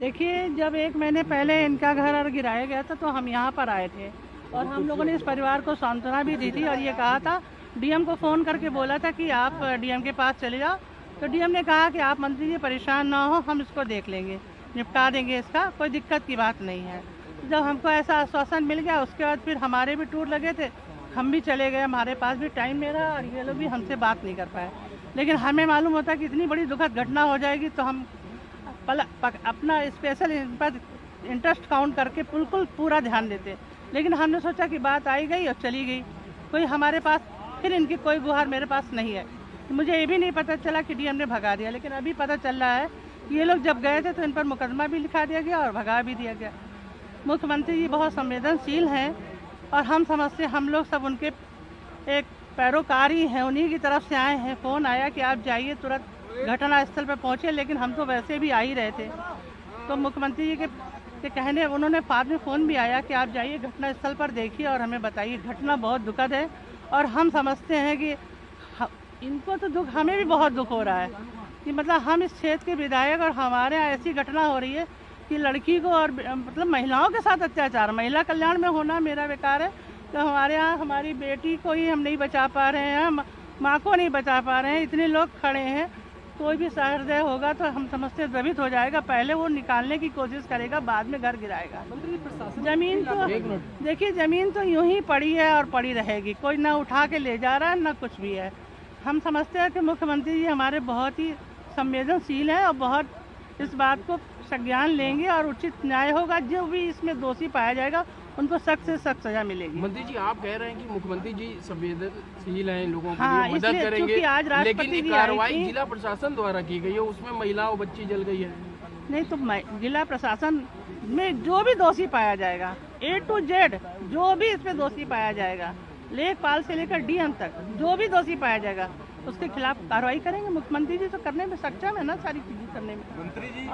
देखिए, जब 1 महीने पहले इनका घर गिराया गया था तो हम यहाँ पर आए थे और हम लोगों ने इस परिवार को सांत्वना भी दी थी और ये कहा था, डीएम को फ़ोन करके बोला था कि आप डीएम के पास चले जाओ। तो डीएम ने कहा कि आप मंत्री जी परेशान ना हो, हम इसको देख लेंगे, निपटा देंगे, इसका कोई दिक्कत की बात नहीं है। जब हमको ऐसा आश्वासन मिल गया उसके बाद फिर हमारे भी टूर लगे थे, हम भी चले गए, हमारे पास भी टाइम नहीं रहा और ये लोग भी हमसे बात नहीं कर पाए। लेकिन हमें मालूम होता कि इतनी बड़ी दुखद घटना हो जाएगी तो हम अपना स्पेशल इन पर इंटरेस्ट काउंट करके बिल्कुल पूरा ध्यान देते। लेकिन हमने सोचा कि बात आई गई और चली गई, कोई हमारे पास फिर इनकी कोई गुहार मेरे पास नहीं है। मुझे ये भी नहीं पता चला कि डीएम ने भगा दिया, लेकिन अभी पता चल रहा है कि ये लोग जब गए थे तो इन पर मुकदमा भी लिखा दिया गया और भगा भी दिया गया। मुख्यमंत्री जी बहुत संवेदनशील हैं और हम समझते हम लोग सब उनके एक पैरोकार ही हैं, उन्हीं की तरफ से आए हैं। फ़ोन आया कि आप जाइए, तुरंत घटना स्थल पर पहुँचे, लेकिन हम तो वैसे भी आ ही रहे थे। तो मुख्यमंत्री जी के कहने उन्होंने बाद में फ़ोन भी आया कि आप जाइए घटना स्थल पर देखिए और हमें बताइए। घटना बहुत दुखद है और हम समझते हैं कि इनको तो दुख, हमें भी बहुत दुख हो रहा है कि मतलब हम इस क्षेत्र के विधायक और हमारे यहाँ ऐसी घटना हो रही है कि लड़की को और मतलब महिलाओं के साथ अत्याचार, महिला कल्याण में होना मेरा बेकार है। तो हमारे यहाँ हमारी बेटी को ही हम नहीं बचा पा रहे हैं, माँ को नहीं बचा पा रहे हैं, इतने लोग खड़े हैं। कोई भी सहृदय होगा तो हम समझते द्रवित हो जाएगा, पहले वो निकालने की कोशिश करेगा, बाद में घर गिराएगा। जमीन तो देखिए, ज़मीन तो यूं ही पड़ी है और पड़ी रहेगी, कोई ना उठा के ले जा रहा है ना कुछ भी है। हम समझते हैं कि मुख्यमंत्री जी हमारे बहुत ही संवेदनशील हैं और बहुत इस बात को संज्ञान लेंगे और उचित न्याय होगा। जो भी इसमें दोषी पाया जाएगा उनको सख्त से सख्त सजा मिलेगी। मंत्री जी, आप कह रहे हैं कि मुख्यमंत्री जी संवेदनशील हैं, लोगों के हाँ, लिए मदद करेंगे, आज लेकिन कार्रवाई जिला प्रशासन द्वारा की गई है, उसमें महिलाओं बच्ची जल गई है। नहीं तो जिला प्रशासन में जो भी दोषी पाया जाएगा, A to Z जो भी इसमें दोषी पाया जाएगा, लेखपाल से लेकर डीएम तक जो भी दोषी पाया जाएगा उसके खिलाफ कार्रवाई करेंगे। मुख्यमंत्री जी तो करने में सक्षम है ना, सारी चीजें करने में। मंत्री जी,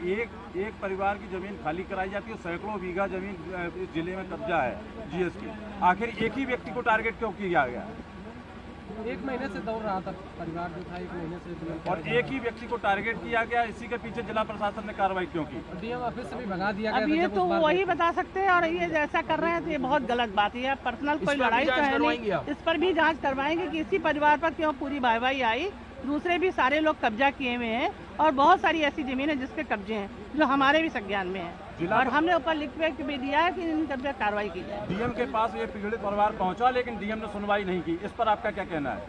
एक परिवार की जमीन खाली कराई जाती है, सैकड़ों बीघा जमीन इस जिले में कब्जा है जीएस की, आखिर एक ही व्यक्ति को टारगेट क्यों किया गया? 1 महीने से दौड़ रहा था परिवार जो था, 1 महीने से, और एक ही व्यक्ति को टारगेट किया गया, इसी के पीछे जिला प्रशासन ने कार्रवाई क्यों की? डीएम ऑफिस से भी भगा दिया गया। अब ये तो वही बता सकते हैं और ये जैसा कर रहे हैं तो ये बहुत गलत बात है। पर्सनल कोई लड़ाई तो है नहीं, इस पर भी जांच करवाएंगे कि इसी परिवार पर क्यों पूरी वाहवाही आई। दूसरे भी सारे लोग कब्जा किए हुए हैं और बहुत सारी ऐसी जमीन है जिसके कब्जे हैं जो हमारे भी संज्ञान में है और हमने ऊपर लिख के भी दिया है कि इन कब्जा कार्रवाई की जाए। डीएम के पास ये पीड़ित परिवार पहुंचा, लेकिन डीएम ने सुनवाई नहीं की, इस पर आपका क्या कहना है?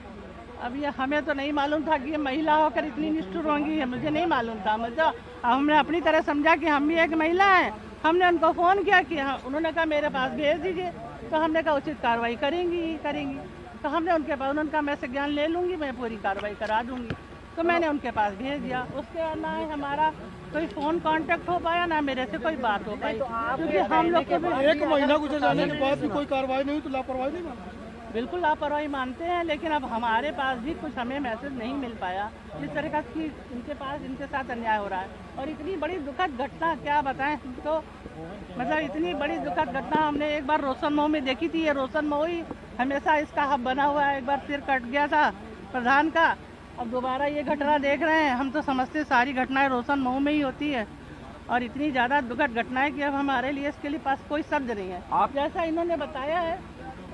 अब ये हमें तो नहीं मालूम था कि ये महिला होकर इतनी निष्ठुर होंगी, मुझे नहीं मालूम था। मुझे हमने अपनी तरह समझा कि हम भी एक महिला हैं। हमने उनको फ़ोन किया कि हाँ, उन्होंने कहा मेरे पास भेज दीजिए, तो हमने कहा उचित कार्रवाई करेंगी। तो हमने उनके पास, उनका मैं संज्ञान ले लूँगी, मैं पूरी कार्रवाई करा दूँगी। तो मैंने उनके पास भेज दिया, उसके ना हमारा कोई फ़ोन कांटेक्ट हो पाया ना मेरे से कोई बात हो पाई, क्योंकि हम लोग को 1 महीना गुजर जाने के बाद भी कोई कार्रवाई नहीं हुई तो लापरवाही नहीं मानते? बिल्कुल लापरवाही मानते हैं, लेकिन अब हमारे पास भी कुछ हमें मैसेज नहीं मिल पाया जिस तरह की इनके साथ अन्याय हो रहा है। और इतनी बड़ी दुखद घटना क्या बताएं तो, मतलब इतनी बड़ी दुखद घटना हमने एक बार रोशनमऊ में देखी थी। ये रोशनमऊ ही हमेशा इसका हब बना हुआ है, एक बार सिर कट गया था प्रधान का, अब दोबारा ये घटना देख रहे हैं। हम तो समझते सारी घटनाएं रोशनमऊ में ही होती है और इतनी ज़्यादा दुखद घटनाएं कि अब हमारे लिए इसके लिए पास कोई शब्द नहीं है। आप जैसा इन्होंने बताया है,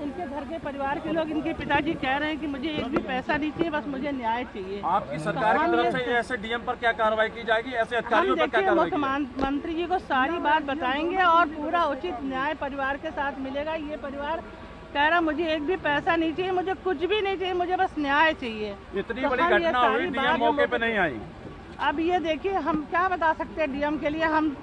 इनके घर के परिवार के लोग, इनके पिताजी कह रहे हैं कि मुझे एक भी पैसा नहीं चाहिए, बस मुझे न्याय चाहिए। आपकी सरकार की तरफ से ऐसे डीएम पर क्या कार्रवाई की जाएगी, ऐसे अधिकारियों पर क्या कार्रवाई की जाएगी? मुख्यमंत्री जी को सारी बात बताएंगे और पूरा उचित न्याय परिवार के साथ मिलेगा। ये परिवार कह रहा मुझे एक भी पैसा नहीं चाहिए, मुझे कुछ भी नहीं चाहिए, मुझे बस न्याय चाहिए। इतनी बड़ी घटना हुई, डीएम मौके पे नहीं आई। अब ये देखिए, हम क्या बता सकते हैं डीएम के लिए। हम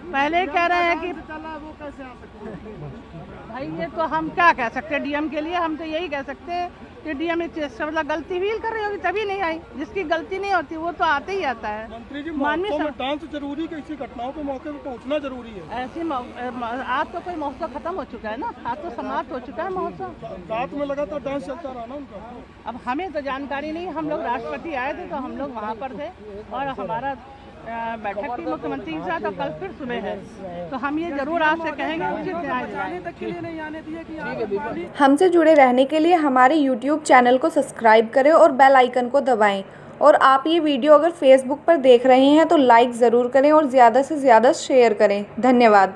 पहले ही कह रहे हैं कि वो कैसे आ सकते हैं भाई, ये तो हम क्या कह सकते हैं डीएम के लिए। हम तो यही कह सकते हैं कि डीएम मतलब गलती फील कर रही होगी तभी नहीं आई। जिसकी गलती नहीं होती वो तो आते ही आता है। मंत्री जी, मौकों में डांस जरूरी है, ऐसी घटनाओं पे मौके पे पहुंचना जरूरी है। ऐसी आज तो कोई महोत्सव खत्म हो चुका है ना, आज तो समाप्त हो चुका है महोत्सव। रात में लगातार डांस चलता रहा ना उनका। अब हमें तो जानकारी नहीं, हम लोग राष्ट्रपति आए थे तो हम लोग वहाँ पर थे और हमारा बैठक थी मुख्यमंत्री के साथ और कल फिर सुबह है, तो हम ये जरूर आपसे कहेंगे उचित न्याय तक के लिए नहीं आने दिए कि हमसे जुड़े रहने के लिए हमारे YouTube चैनल को सब्सक्राइब करें और बेल आइकन को दबाएं और आप ये वीडियो अगर फेसबुक पर देख रहे हैं तो लाइक ज़रूर करें और ज़्यादा से ज़्यादा शेयर करें। धन्यवाद।